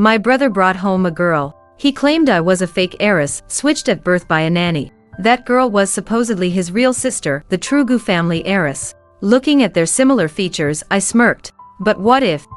My brother brought home a girl. He claimed I was a fake heiress, switched at birth by a nanny. That girl was supposedly his real sister, the true Gu family heiress. Looking at their similar features, I smirked. But what if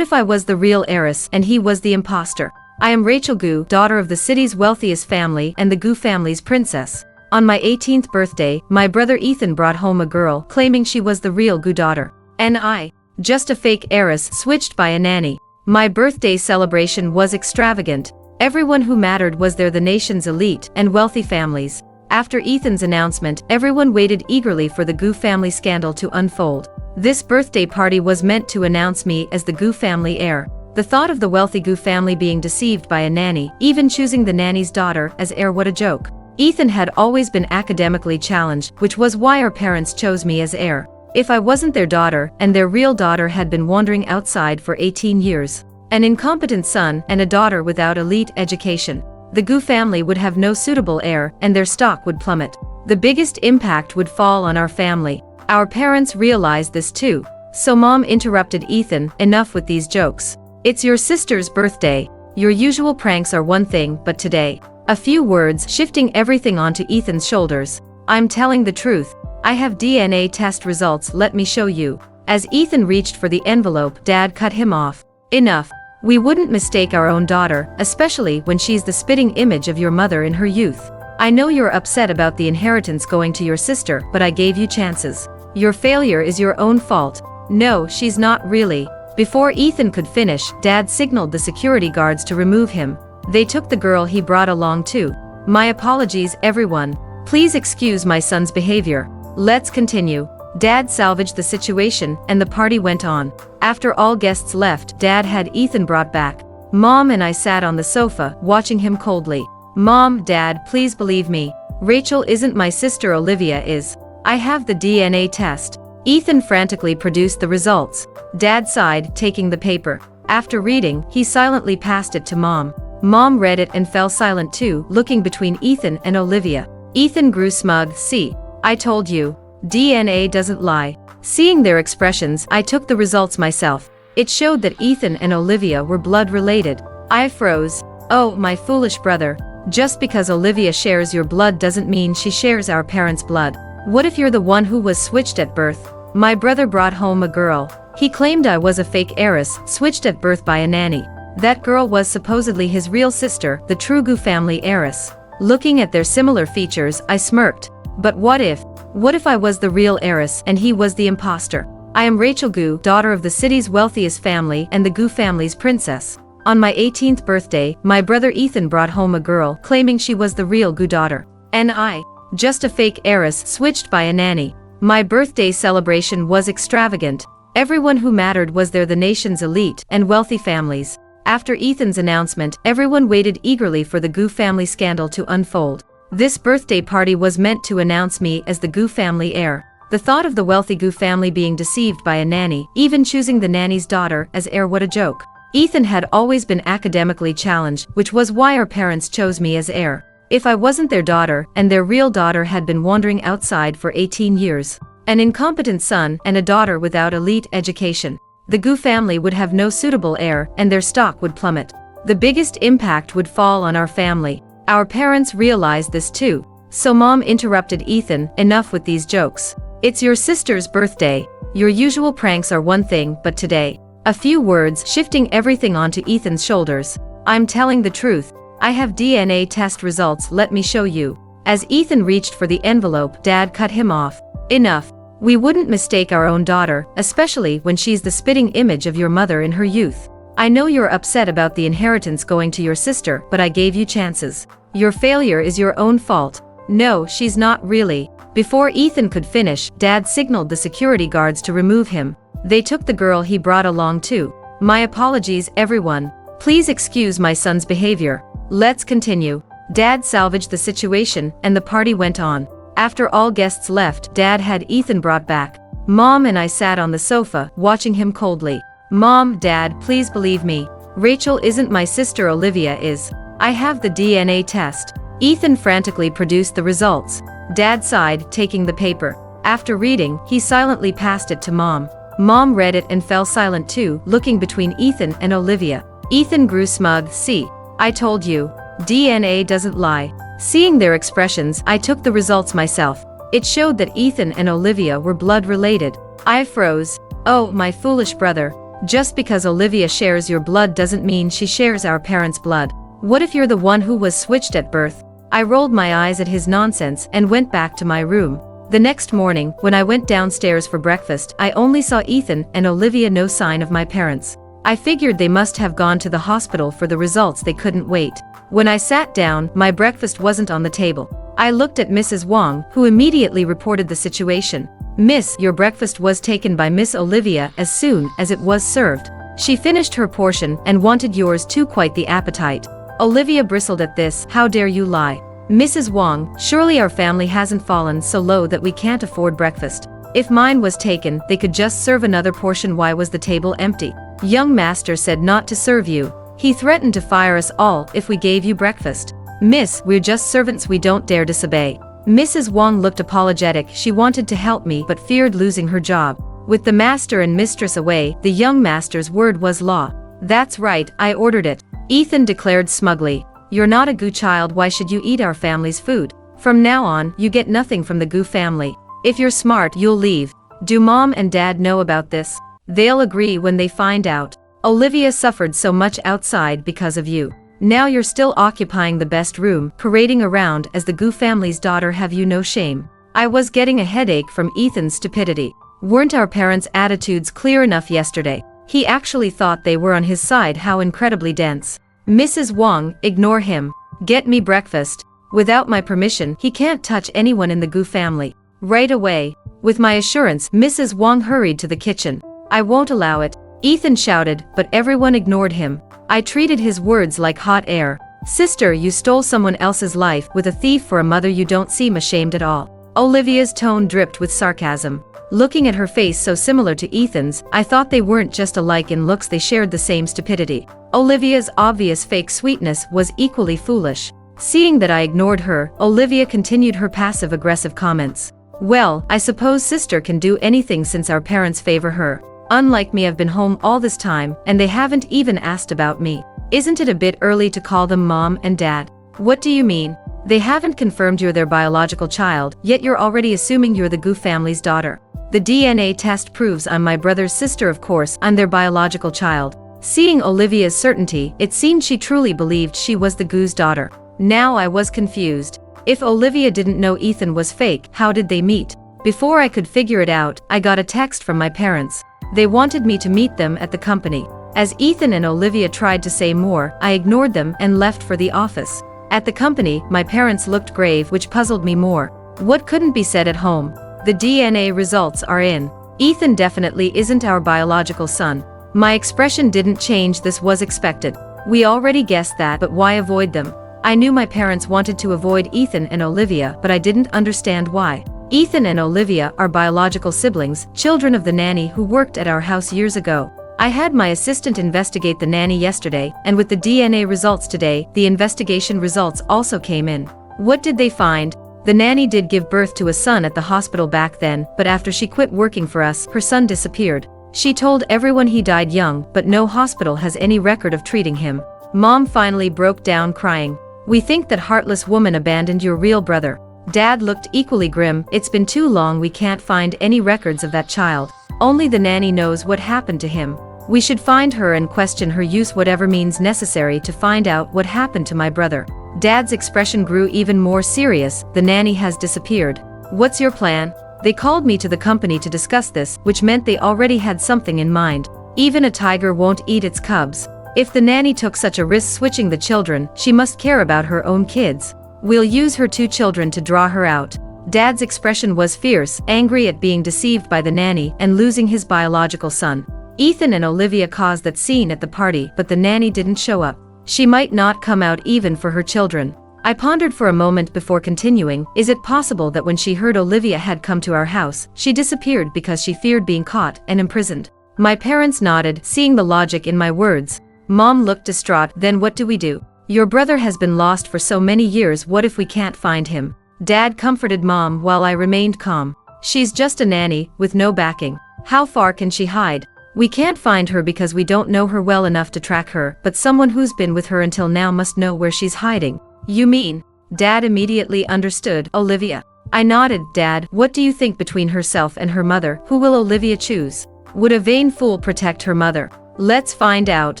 I was the real heiress and he was the imposter? I am Rachel Gu, daughter of the city's wealthiest family and the Gu family's princess. On my 18th birthday, my brother Ethan brought home a girl, claiming she was the real Gu daughter. And I, just a fake heiress switched by a nanny. My birthday celebration was extravagant. Everyone who mattered was there, the nation's elite and wealthy families. After Ethan's announcement, everyone waited eagerly for the Gu family scandal to unfold. This birthday party was meant to announce me as the Gu family heir. The thought of the wealthy Gu family being deceived by a nanny, even choosing the nanny's daughter as heir, what a joke. Ethan had always been academically challenged, which was why our parents chose me as heir. If I wasn't their daughter, and their real daughter had been wandering outside for 18 years, an incompetent son and a daughter without elite education, the Gu family would have no suitable heir and their stock would plummet. The biggest impact would fall on our family. Our parents realized this too. So Mom interrupted Ethan, enough with these jokes. It's your sister's birthday. Your usual pranks are one thing, but today, a few words shifting everything onto Ethan's shoulders. I'm telling the truth. I have DNA test results, let me show you. As Ethan reached for the envelope, Dad cut him off. Enough. We wouldn't mistake our own daughter, especially when she's the spitting image of your mother in her youth. I know you're upset about the inheritance going to your sister, but I gave you chances. Your failure is your own fault. No, she's not really. Before Ethan could finish, Dad signaled the security guards to remove him. They took the girl he brought along too. My apologies, everyone. Please excuse my son's behavior. Let's continue. Dad salvaged the situation, and the party went on. After all guests left, Dad had Ethan brought back. Mom and I sat on the sofa, watching him coldly. Mom, Dad, please believe me. Rachel isn't my sister, Olivia is. I have the DNA test. Ethan frantically produced the results. Dad sighed, taking the paper. After reading, he silently passed it to Mom. Mom read it and fell silent too, looking between Ethan and Olivia. Ethan grew smug. See, I told you. DNA doesn't lie. Seeing their expressions, I took the results myself. It showed that Ethan and Olivia were blood related. I froze. Oh, my foolish brother. Just because Olivia shares your blood doesn't mean she shares our parents' blood. What if you're the one who was switched at birth? My brother brought home a girl. He claimed I was a fake heiress, switched at birth by a nanny. That girl was supposedly his real sister, the true Gu family heiress. Looking at their similar features, I smirked. But what if I was the real heiress and he was the imposter? I am Rachel Gu, daughter of the city's wealthiest family and the Gu family's princess. On my 18th birthday, my brother Ethan brought home a girl, claiming she was the real Gu daughter. And I, just a fake heiress switched by a nanny. My birthday celebration was extravagant. Everyone who mattered was there, the nation's elite and wealthy families. After Ethan's announcement, everyone waited eagerly for the Gu family scandal to unfold. This birthday party was meant to announce me as the Gu family heir. The thought of the wealthy Gu family being deceived by a nanny, even choosing the nanny's daughter as heir, what a joke. Ethan had always been academically challenged, which was why our parents chose me as heir. If I wasn't their daughter, and their real daughter had been wandering outside for 18 years, an incompetent son and a daughter without elite education, the Gu family would have no suitable heir and their stock would plummet. The biggest impact would fall on our family. Our parents realized this too. So Mom interrupted Ethan, enough with these jokes. It's your sister's birthday. Your usual pranks are one thing, but today, a few words shifting everything onto Ethan's shoulders. I'm telling the truth. I have DNA test results, let me show you. As Ethan reached for the envelope, Dad cut him off. Enough. We wouldn't mistake our own daughter, especially when she's the spitting image of your mother in her youth. I know you're upset about the inheritance going to your sister, but I gave you chances. Your failure is your own fault. No, she's not really. Before Ethan could finish, Dad signaled the security guards to remove him. They took the girl he brought along too. My apologies, everyone. Please excuse my son's behavior. Let's continue. Dad salvaged the situation, and the party went on. After all guests left, Dad had Ethan brought back. Mom and I sat on the sofa, watching him coldly. Mom, Dad, please believe me. Rachel isn't my sister, Olivia is. I have the DNA test. Ethan frantically produced the results. Dad sighed, taking the paper. After reading, he silently passed it to Mom. Mom read it and fell silent too, looking between Ethan and Olivia. Ethan grew smug. See, I told you. DNA doesn't lie. Seeing their expressions, I took the results myself. It showed that Ethan and Olivia were blood related. I froze. Oh, my foolish brother. Just because Olivia shares your blood doesn't mean she shares our parents' blood. What if you're the one who was switched at birth? I rolled my eyes at his nonsense and went back to my room. The next morning, when I went downstairs for breakfast, I only saw Ethan and Olivia, no sign of my parents. I figured they must have gone to the hospital for the results, they couldn't wait. When I sat down, my breakfast wasn't on the table. I looked at Mrs. Wong, who immediately reported the situation. Miss, your breakfast was taken by Miss Olivia as soon as it was served. She finished her portion and wanted yours too, quite the appetite. Olivia bristled at this. How dare you lie? Mrs. Wong, surely our family hasn't fallen so low that we can't afford breakfast. If mine was taken, they could just serve another portion. Why was the table empty? Young master said not to serve you. He threatened to fire us all if we gave you breakfast. Miss, we're just servants, we don't dare disobey. Mrs. Wong looked apologetic. She wanted to help me but feared losing her job. With the master and mistress away, the young master's word was law. That's right, I ordered it. Ethan declared smugly. You're not a Gu child, why should you eat our family's food? From now on, you get nothing from the Gu family. If you're smart, you'll leave. Do mom and dad know about this? They'll agree when they find out. Olivia suffered so much outside because of you. Now you're still occupying the best room, parading around as the Gu family's daughter. Have you no shame? I was getting a headache from Ethan's stupidity. Weren't our parents' attitudes clear enough yesterday? He actually thought they were on his side. How incredibly dense. Mrs. Wong, ignore him. Get me breakfast. Without my permission, he can't touch anyone in the Gu family. Right away. With my assurance, Mrs. Wong hurried to the kitchen. I won't allow it. Ethan shouted, but everyone ignored him. I treated his words like hot air. Sister, you stole someone else's life. With a thief for a mother, you don't seem ashamed at all. Olivia's tone dripped with sarcasm. Looking at her face so similar to Ethan's, I thought they weren't just alike in looks, they shared the same stupidity. Olivia's obvious fake sweetness was equally foolish. Seeing that I ignored her, Olivia continued her passive-aggressive comments. Well, I suppose sister can do anything since our parents favor her. Unlike me, I've been home all this time, and they haven't even asked about me. Isn't it a bit early to call them mom and dad? What do you mean? They haven't confirmed you're their biological child, yet you're already assuming you're the Gu family's daughter. The DNA test proves I'm my brother's sister. Of course, I'm their biological child. Seeing Olivia's certainty, it seemed she truly believed she was the Gu's daughter. Now I was confused. If Olivia didn't know Ethan was fake, how did they meet? Before I could figure it out, I got a text from my parents. They wanted me to meet them at the company. As Ethan and Olivia tried to say more, I ignored them and left for the office. At the company, my parents looked grave, which puzzled me more. What couldn't be said at home? The DNA results are in. Ethan definitely isn't our biological son. My expression didn't change. This was expected. We already guessed that, but why avoid them? I knew my parents wanted to avoid Ethan and Olivia, but I didn't understand why. Ethan and Olivia are biological siblings, children of the nanny who worked at our house years ago. I had my assistant investigate the nanny yesterday, and with the DNA results today, the investigation results also came in. What did they find? The nanny did give birth to a son at the hospital back then, but after she quit working for us, her son disappeared. She told everyone he died young, but no hospital has any record of treating him. Mom finally broke down crying. We think that heartless woman abandoned your real brother. Dad looked equally grim. It's been too long, we can't find any records of that child. Only the nanny knows what happened to him. We should find her and question her, use whatever means necessary to find out what happened to my brother. Dad's expression grew even more serious. The nanny has disappeared. What's your plan? They called me to the company to discuss this, which meant they already had something in mind. Even a tiger won't eat its cubs. If the nanny took such a risk switching the children, she must care about her own kids. We'll use her 2 children to draw her out. Dad's expression was fierce, angry at being deceived by the nanny and losing his biological son. Ethan and Olivia caused that scene at the party, but the nanny didn't show up. She might not come out even for her children. I pondered for a moment before continuing. Is it possible that when she heard Olivia had come to our house, she disappeared because she feared being caught and imprisoned? My parents nodded, seeing the logic in my words. Mom looked distraught. Then what do we do? Your brother has been lost for so many years. What if we can't find him? Dad comforted Mom while I remained calm. She's just a nanny, with no backing. How far can she hide? We can't find her because we don't know her well enough to track her, but someone who's been with her until now must know where she's hiding." "You mean?" Dad immediately understood. "Olivia." I nodded. "Dad, what do you think between herself and her mother? Who will Olivia choose? Would a vain fool protect her mother? Let's find out."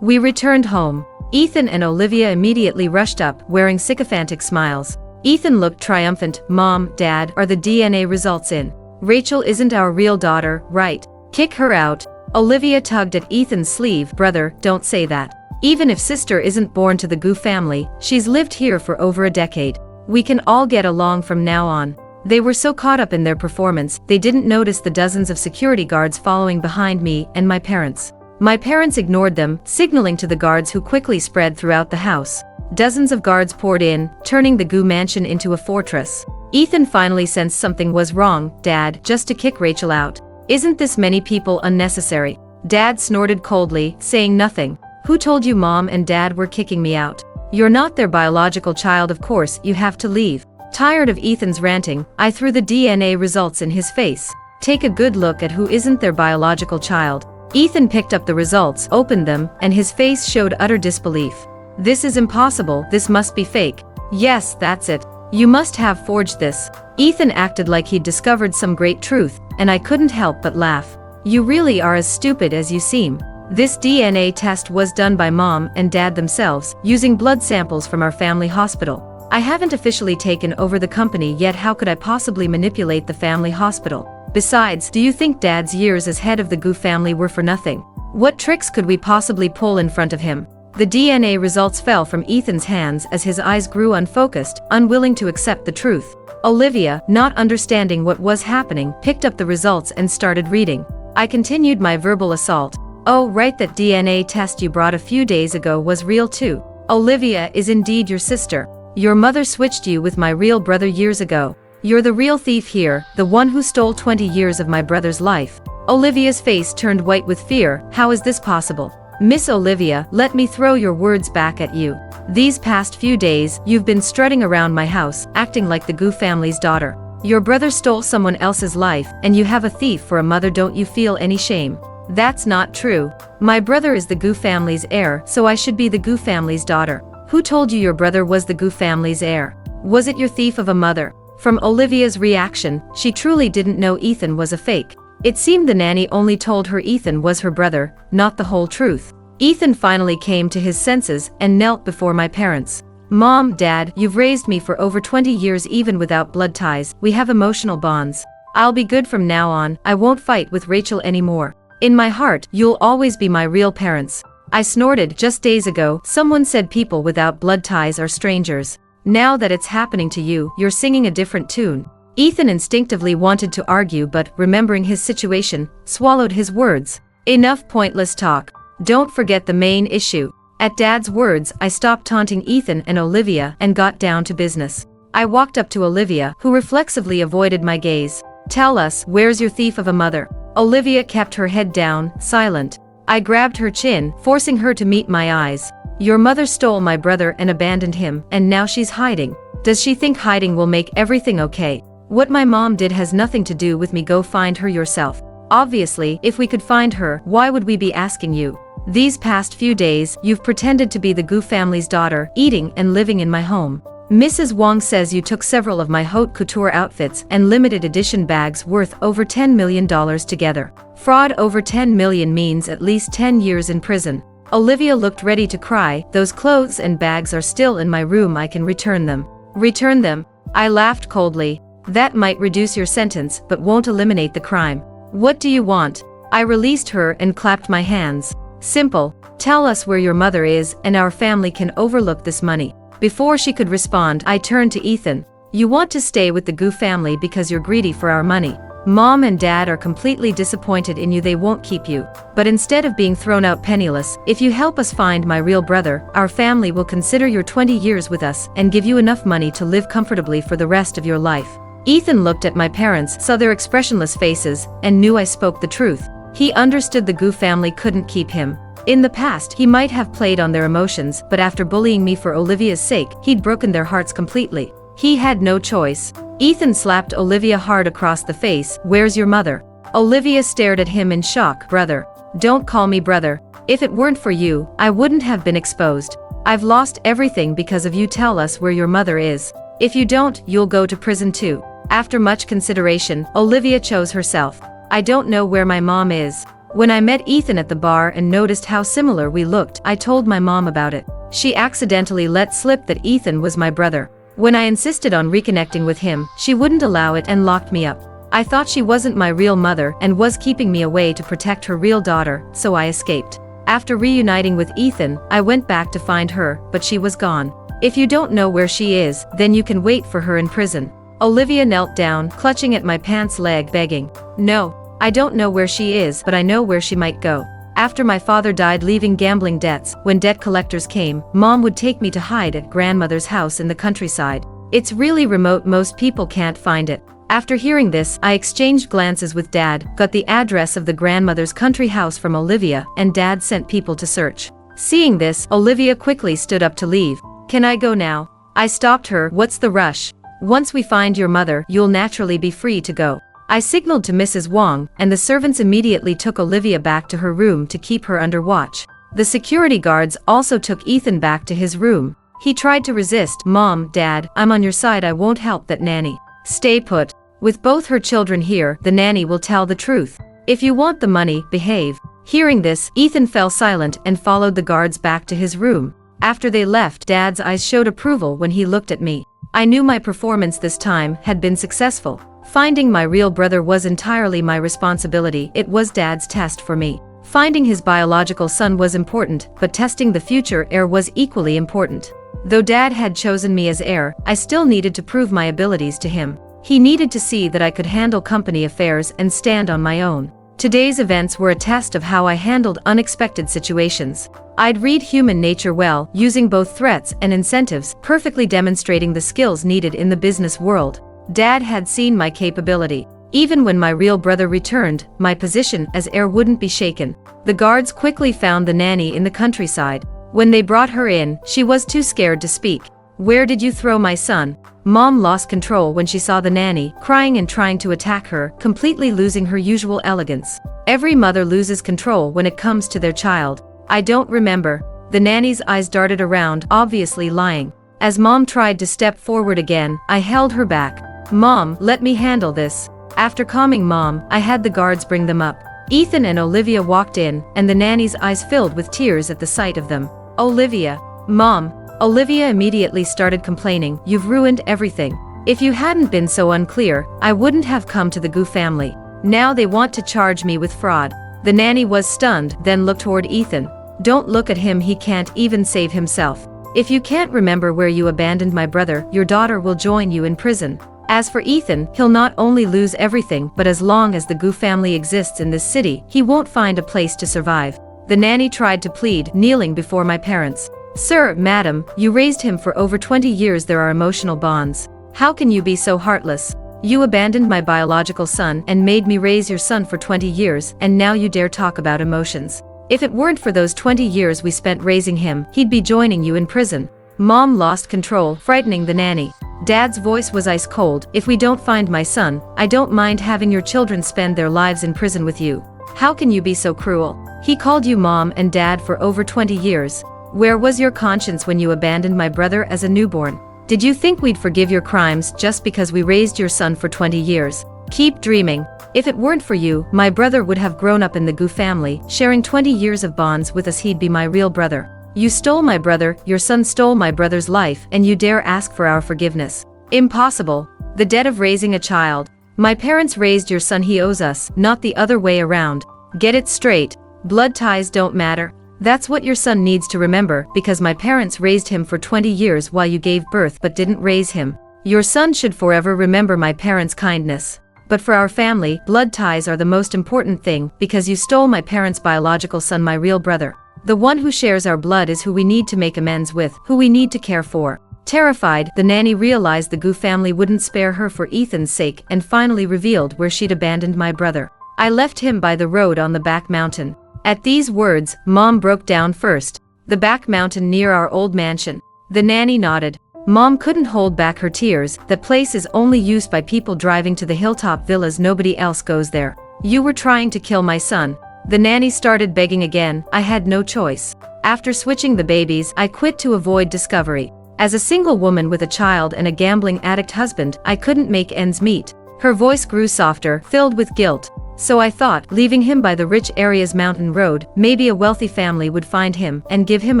We returned home. Ethan and Olivia immediately rushed up, wearing sycophantic smiles. Ethan looked triumphant. "Mom, Dad, are the DNA results in? Rachel isn't our real daughter, right? Kick her out." Olivia tugged at Ethan's sleeve. "Brother, don't say that. Even if sister isn't born to the Gu family, she's lived here for over a decade. We can all get along from now on." They were so caught up in their performance, they didn't notice the dozens of security guards following behind me and my parents. My parents ignored them, signaling to the guards who quickly spread throughout the house. Dozens of guards poured in, turning the Gu mansion into a fortress. Ethan finally sensed something was wrong. "Dad, just to kick Rachel out. Isn't this many people unnecessary?" Dad snorted coldly, saying nothing. "Who told you Mom and Dad were kicking me out? You're not their biological child, of course you have to leave." Tired of Ethan's ranting, I threw the DNA results in his face. "Take a good look at who isn't their biological child." Ethan picked up the results, opened them, and his face showed utter disbelief. "This is impossible, this must be fake." "Yes, that's it. You must have forged this." Ethan acted like he'd discovered some great truth, and I couldn't help but laugh. "You really are as stupid as you seem. This DNA test was done by Mom and Dad themselves, using blood samples from our family hospital. I haven't officially taken over the company yet. How could I possibly manipulate the family hospital? Besides, do you think Dad's years as head of the Gu family were for nothing? What tricks could we possibly pull in front of him?" The DNA results fell from Ethan's hands as his eyes grew unfocused, unwilling to accept the truth. Olivia, not understanding what was happening, picked up the results and started reading. I continued my verbal assault. "Oh, right, that DNA test you brought a few days ago was real too. Olivia is indeed your sister. Your mother switched you with my real brother years ago. You're the real thief here, the one who stole 20 years of my brother's life." Olivia's face turned white with fear. "How is this possible? Miss Olivia, let me throw your words back at you. These past few days, you've been strutting around my house, acting like the Gu family's daughter. Your brother stole someone else's life, and you have a thief for a mother. Don't you feel any shame?" "That's not true. My brother is the Gu family's heir, so I should be the Gu family's daughter." "Who told you your brother was the Gu family's heir? Was it your thief of a mother?" From Olivia's reaction, she truly didn't know Ethan was a fake. It seemed the nanny only told her Ethan was her brother, not the whole truth. Ethan finally came to his senses and knelt before my parents. "Mom, Dad, you've raised me for over 20 years even without blood ties. We have emotional bonds. I'll be good from now on. I won't fight with Rachel anymore. In my heart, you'll always be my real parents." I snorted. "Just days ago, someone said people without blood ties are strangers. Now that it's happening to you, you're singing a different tune." Ethan instinctively wanted to argue, but, remembering his situation, swallowed his words. "Enough pointless talk. Don't forget the main issue." At Dad's words, I stopped taunting Ethan and Olivia and got down to business. I walked up to Olivia, who reflexively avoided my gaze. "Tell us, where's your thief of a mother?" Olivia kept her head down, silent. I grabbed her chin, forcing her to meet my eyes. "Your mother stole my brother and abandoned him, and now she's hiding. Does she think hiding will make everything okay? What my mom did has nothing to do with me. Go find her yourself. Obviously, if we could find her, why would we be asking you? These past few days, you've pretended to be the Gu family's daughter, eating and living in my home. Mrs. Wong says you took several of my haute couture outfits and limited edition bags worth over $10 million together. Fraud over 10 million means at least 10 years in prison." Olivia looked ready to cry. "Those clothes and bags are still in my room. I can return them." "Return them?" I laughed coldly. "That might reduce your sentence, but won't eliminate the crime. What do you want?" I released her and clapped my hands. "Simple. Tell us where your mother is, and our family can overlook this money." Before she could respond, I turned to Ethan. "You want to stay with the Gu family because you're greedy for our money. Mom and Dad are completely disappointed in you. They won't keep you. But instead of being thrown out penniless, if you help us find my real brother, our family will consider your 20 years with us and give you enough money to live comfortably for the rest of your life." Ethan looked at my parents, saw their expressionless faces, and knew I spoke the truth. He understood the Gu family couldn't keep him. In the past, he might have played on their emotions, but after bullying me for Olivia's sake, he'd broken their hearts completely. He had no choice. Ethan slapped Olivia hard across the face. "Where's your mother?" Olivia stared at him in shock. "Brother, Don't call me brother. If it weren't for you, I wouldn't have been exposed. I've lost everything because of you. Tell us where your mother is. If you don't, you'll go to prison too. After much consideration, Olivia chose herself. I don't know where my mom is. When I met Ethan at the bar and noticed how similar we looked, I told my mom about it. She accidentally let slip that Ethan was my brother. When I insisted on reconnecting with him, she wouldn't allow it and locked me up. I thought she wasn't my real mother and was keeping me away to protect her real daughter, so I escaped. After reuniting with Ethan, I went back to find her, but she was gone. If you don't know where she is, then you can wait for her in prison. Olivia knelt down, clutching at my pants leg, begging. No, I don't know where she is, but I know where she might go. After my father died leaving gambling debts, when debt collectors came, Mom would take me to hide at grandmother's house in the countryside. It's really remote, most people can't find it. After hearing this, I exchanged glances with Dad, got the address of the grandmother's country house from Olivia, and Dad sent people to search. Seeing this, Olivia quickly stood up to leave. Can I go now? I stopped her. What's the rush? Once we find your mother, you'll naturally be free to go. I signaled to Mrs. Wong, and the servants immediately took Olivia back to her room to keep her under watch. The security guards also took Ethan back to his room. He tried to resist. Mom, Dad, I'm on your side. I won't help that nanny. Stay put. With both her children here, the nanny will tell the truth. If you want the money, behave. Hearing this, Ethan fell silent and followed the guards back to his room. After they left, Dad's eyes showed approval when he looked at me. I knew my performance this time had been successful. Finding my real brother was entirely my responsibility. It was Dad's test for me. Finding his biological son was important, but testing the future heir was equally important. Though Dad had chosen me as heir, I still needed to prove my abilities to him. He needed to see that I could handle company affairs and stand on my own. Today's events were a test of how I handled unexpected situations. I'd read human nature well, using both threats and incentives, perfectly demonstrating the skills needed in the business world. Dad had seen my capability. Even when my real brother returned, my position as heir wouldn't be shaken. The guards quickly found the nanny in the countryside. When they brought her in, she was too scared to speak. Where did you throw my son? Mom lost control when she saw the nanny, crying and trying to attack her, completely losing her usual elegance. Every mother loses control when it comes to their child. I don't remember. The nanny's eyes darted around, obviously lying. As Mom tried to step forward again, I held her back. Mom, let me handle this. After calming Mom, I had the guards bring them up. Ethan and Olivia walked in, and the nanny's eyes filled with tears at the sight of them. Olivia. Mom. Olivia immediately started complaining. You've ruined everything. If you hadn't been so unclear, I wouldn't have come to the Gu family. Now they want to charge me with fraud. The nanny was stunned, then looked toward Ethan. Don't look at him, he can't even save himself. If you can't remember where you abandoned my brother, your daughter will join you in prison. As for Ethan, he'll not only lose everything, but as long as the Gu family exists in this city, he won't find a place to survive. The nanny tried to plead, kneeling before my parents. Sir, madam, you raised him for over 20 years. There are emotional bonds. How can you be so heartless? You abandoned my biological son and made me raise your son for 20 years, and now you dare talk about emotions. If it weren't for those 20 years we spent raising him, he'd be joining you in prison. Mom lost control, frightening the nanny. Dad's voice was ice cold. If we don't find my son, I don't mind having your children spend their lives in prison with you. How can you be so cruel? He called you Mom and Dad for over 20 years. Where was your conscience when you abandoned my brother as a newborn? Did you think we'd forgive your crimes just because we raised your son for 20 years? Keep dreaming. If it weren't for you, my brother would have grown up in the Gu family, sharing 20 years of bonds with us. He'd be my real brother. You stole my brother, your son stole my brother's life, and you dare ask for our forgiveness? Impossible. The debt of raising a child. My parents raised your son, he owes us, not the other way around. Get it straight. Blood ties don't matter. That's what your son needs to remember, because my parents raised him for 20 years while you gave birth but didn't raise him. Your son should forever remember my parents' kindness. But for our family, blood ties are the most important thing, because you stole my parents' biological son, my real brother. The one who shares our blood is who we need to make amends with, who we need to care for. Terrified, the nanny realized the Gu family wouldn't spare her for Ethan's sake and finally revealed where she'd abandoned my brother. I left him by the road on the back mountain. At these words, Mom broke down first. The back mountain near our old mansion. The nanny nodded. Mom couldn't hold back her tears. That place is only used by people driving to the hilltop villas. Nobody else goes there. You were trying to kill my son. The nanny started begging again. I had no choice. After switching the babies, I quit to avoid discovery. As a single woman with a child and a gambling addict husband, I couldn't make ends meet. Her voice grew softer, filled with guilt. So I thought, leaving him by the rich area's mountain road, maybe a wealthy family would find him and give him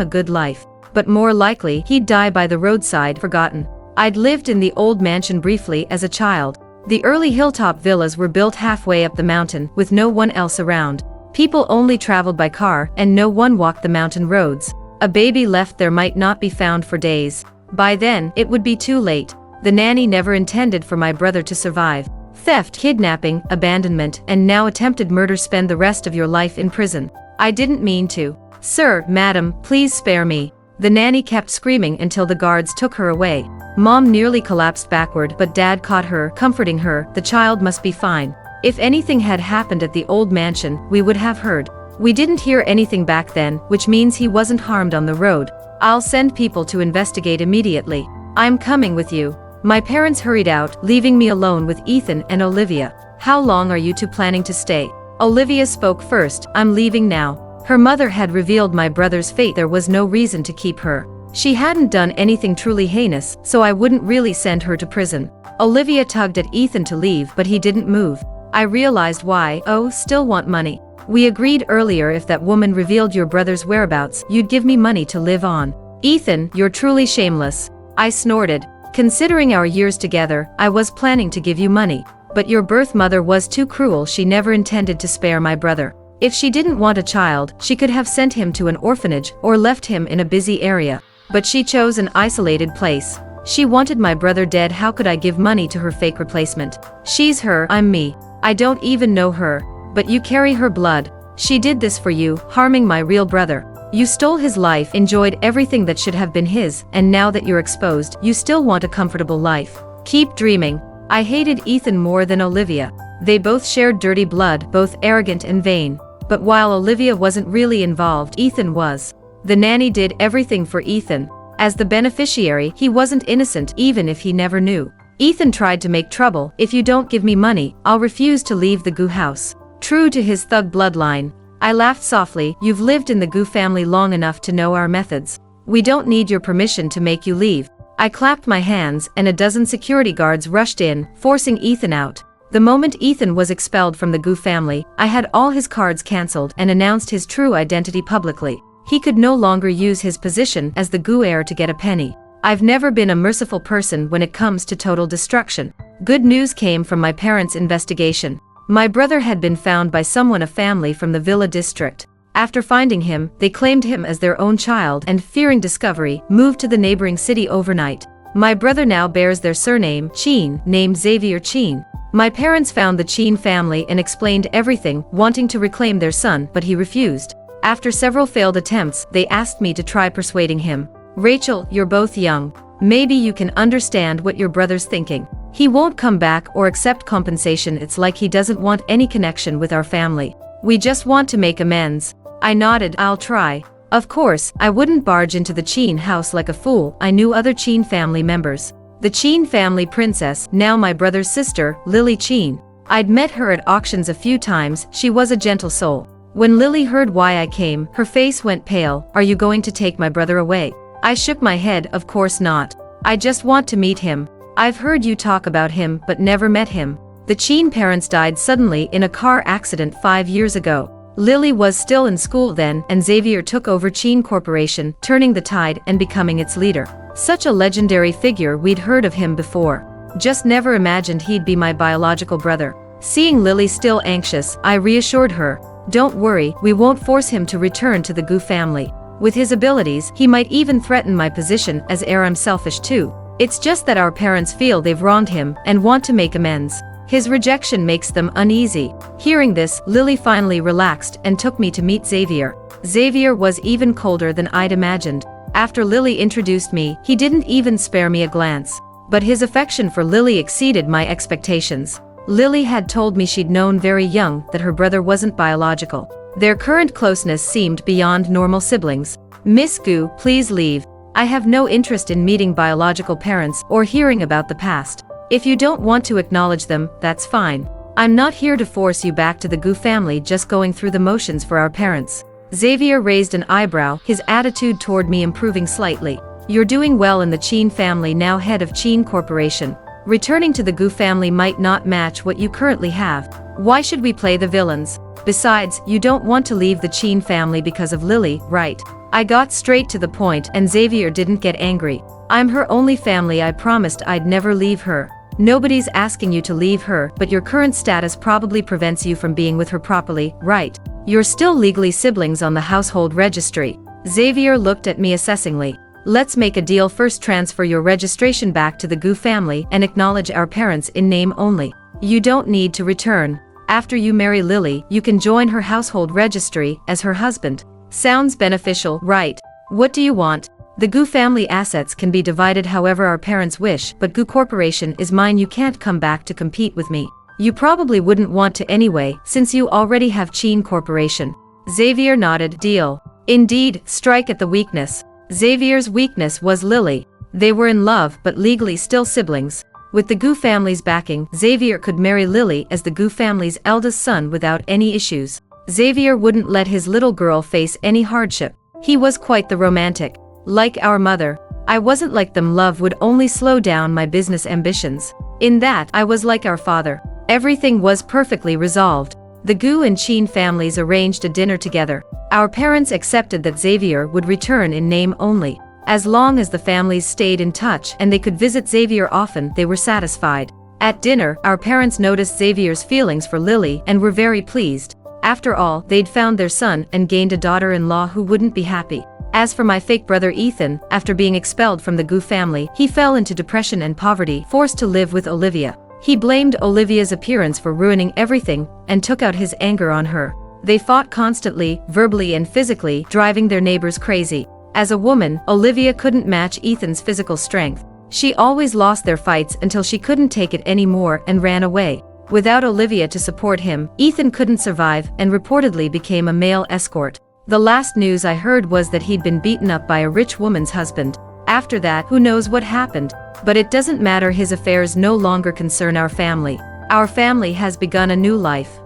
a good life. But more likely, he'd die by the roadside, forgotten. I'd lived in the old mansion briefly as a child. The early hilltop villas were built halfway up the mountain, with no one else around. People only traveled by car, and no one walked the mountain roads. A baby left there might not be found for days. By then, it would be too late. The nanny never intended for my brother to survive. Theft, kidnapping, abandonment, and now attempted murder. Spend the rest of your life in prison. I didn't mean to. Sir, madam, please spare me. The nanny kept screaming until the guards took her away. Mom nearly collapsed backward, but Dad caught her, comforting her. The child must be fine. If anything had happened at the old mansion, we would have heard. We didn't hear anything back then, which means he wasn't harmed on the road. I'll send people to investigate immediately. I'm coming with you. My parents hurried out, leaving me alone with Ethan and Olivia. How long are you two planning to stay? Olivia spoke first. I'm leaving now. Her mother had revealed my brother's fate. There was no reason to keep her. She hadn't done anything truly heinous, so I wouldn't really send her to prison. Olivia tugged at Ethan to leave, but he didn't move. I realized why. Oh, still want money. We agreed earlier if that woman revealed your brother's whereabouts, you'd give me money to live on. Ethan, you're truly shameless. I snorted. Considering our years together, I was planning to give you money. But your birth mother was too cruel. She never intended to spare my brother. If she didn't want a child, she could have sent him to an orphanage or left him in a busy area. But she chose an isolated place. She wanted my brother dead. How could I give money to her fake replacement? She's her, I'm me. I don't even know her. But you carry her blood. She did this for you, harming my real brother. You stole his life, enjoyed everything that should have been his, and now that you're exposed, you still want a comfortable life. Keep dreaming. I hated Ethan more than Olivia. They both shared dirty blood, both arrogant and vain. But while Olivia wasn't really involved, Ethan was. The nanny did everything for Ethan. As the beneficiary, he wasn't innocent, even if he never knew. Ethan tried to make trouble. If you don't give me money, I'll refuse to leave the Gu house. True to his thug bloodline. I laughed softly. You've lived in the Gu family long enough to know our methods. We don't need your permission to make you leave. I clapped my hands, and a dozen security guards rushed in, forcing Ethan out. The moment Ethan was expelled from the Gu family, I had all his cards cancelled and announced his true identity publicly. He could no longer use his position as the Gu heir to get a penny. I've never been a merciful person when it comes to total destruction. Good news came from my parents' investigation. My brother had been found by someone, a family from the Villa district. After finding him, they claimed him as their own child and, fearing discovery, moved to the neighboring city overnight. My brother now bears their surname, Chin, named Xavier Chin. My parents found the Chin family and explained everything, wanting to reclaim their son, but he refused. After several failed attempts, they asked me to try persuading him. Rachel, you're both young. Maybe you can understand what your brother's thinking. He won't come back or accept compensation. It's like he doesn't want any connection with our family. We just want to make amends. I nodded. I'll try. Of course, I wouldn't barge into the Chin house like a fool. I knew other Chin family members. The Chin family princess, now my brother's sister, Lily Chin. I'd met her at auctions a few times. She was a gentle soul. When Lily heard why I came, her face went pale. Are you going to take my brother away? I shook my head. Of course not. I just want to meet him. I've heard you talk about him, but never met him. The Chin parents died suddenly in a car accident 5 years ago. Lily was still in school then, and Xavier took over Chin Corporation, turning the tide and becoming its leader. Such a legendary figure. We'd heard of him before. Just never imagined he'd be my biological brother. Seeing Lily still anxious, I reassured her. Don't worry, we won't force him to return to the Gu family. With his abilities, he might even threaten my position as heir. I'm selfish too. It's just that our parents feel they've wronged him and want to make amends. His rejection makes them uneasy. Hearing this, Lily finally relaxed and took me to meet Xavier. Xavier was even colder than I'd imagined. After Lily introduced me, he didn't even spare me a glance. But his affection for Lily exceeded my expectations. Lily had told me she'd known very young that her brother wasn't biological. Their current closeness seemed beyond normal siblings. Miss Gu, please leave. I have no interest in meeting biological parents or hearing about the past. If you don't want to acknowledge them, that's fine. I'm not here to force you back to the Gu family, just going through the motions for our parents. Xavier raised an eyebrow, his attitude toward me improving slightly. You're doing well in the Qin family, now head of Qin Corporation. Returning to the Gu family might not match what you currently have. Why should we play the villains? Besides, you don't want to leave the Qin family because of Lily, right? I got straight to the point and Xavier didn't get angry. I'm her only family, I promised I'd never leave her. Nobody's asking you to leave her, but your current status probably prevents you from being with her properly, right? You're still legally siblings on the household registry. Xavier looked at me assessingly. Let's make a deal, first transfer your registration back to the Gu family and acknowledge our parents in name only. You don't need to return. After you marry Lily, you can join her household registry as her husband. Sounds beneficial, right? What do you want? The Gu family assets can be divided however our parents wish, but Gu Corporation is mine. You can't come back to compete with me. You probably wouldn't want to anyway, since you already have Qin Corporation. Xavier nodded. Deal. Indeed, strike at the weakness. Xavier's weakness was Lily. They were in love but legally still siblings. With the Gu family's backing, Xavier could marry Lily as the Gu family's eldest son without any issues. Xavier wouldn't let his little girl face any hardship. He was quite the romantic. Like our mother, I wasn't like them. Love would only slow down my business ambitions. In that, I was like our father. Everything was perfectly resolved. The Gu and Qin families arranged a dinner together. Our parents accepted that Xavier would return in name only. As long as the families stayed in touch and they could visit Xavier often, they were satisfied. At dinner, our parents noticed Xavier's feelings for Lily and were very pleased. After all, they'd found their son and gained a daughter-in-law who wouldn't be happy. As for my fake brother Ethan, after being expelled from the Gu family, he fell into depression and poverty, forced to live with Olivia. He blamed Olivia's appearance for ruining everything and took out his anger on her. They fought constantly, verbally and physically, driving their neighbors crazy. As a woman, Olivia couldn't match Ethan's physical strength. She always lost their fights until she couldn't take it anymore and ran away. Without Olivia to support him, Ethan couldn't survive and reportedly became a male escort. The last news I heard was that he'd been beaten up by a rich woman's husband. After that, who knows what happened? But it doesn't matter, his affairs no longer concern our family. Our family has begun a new life.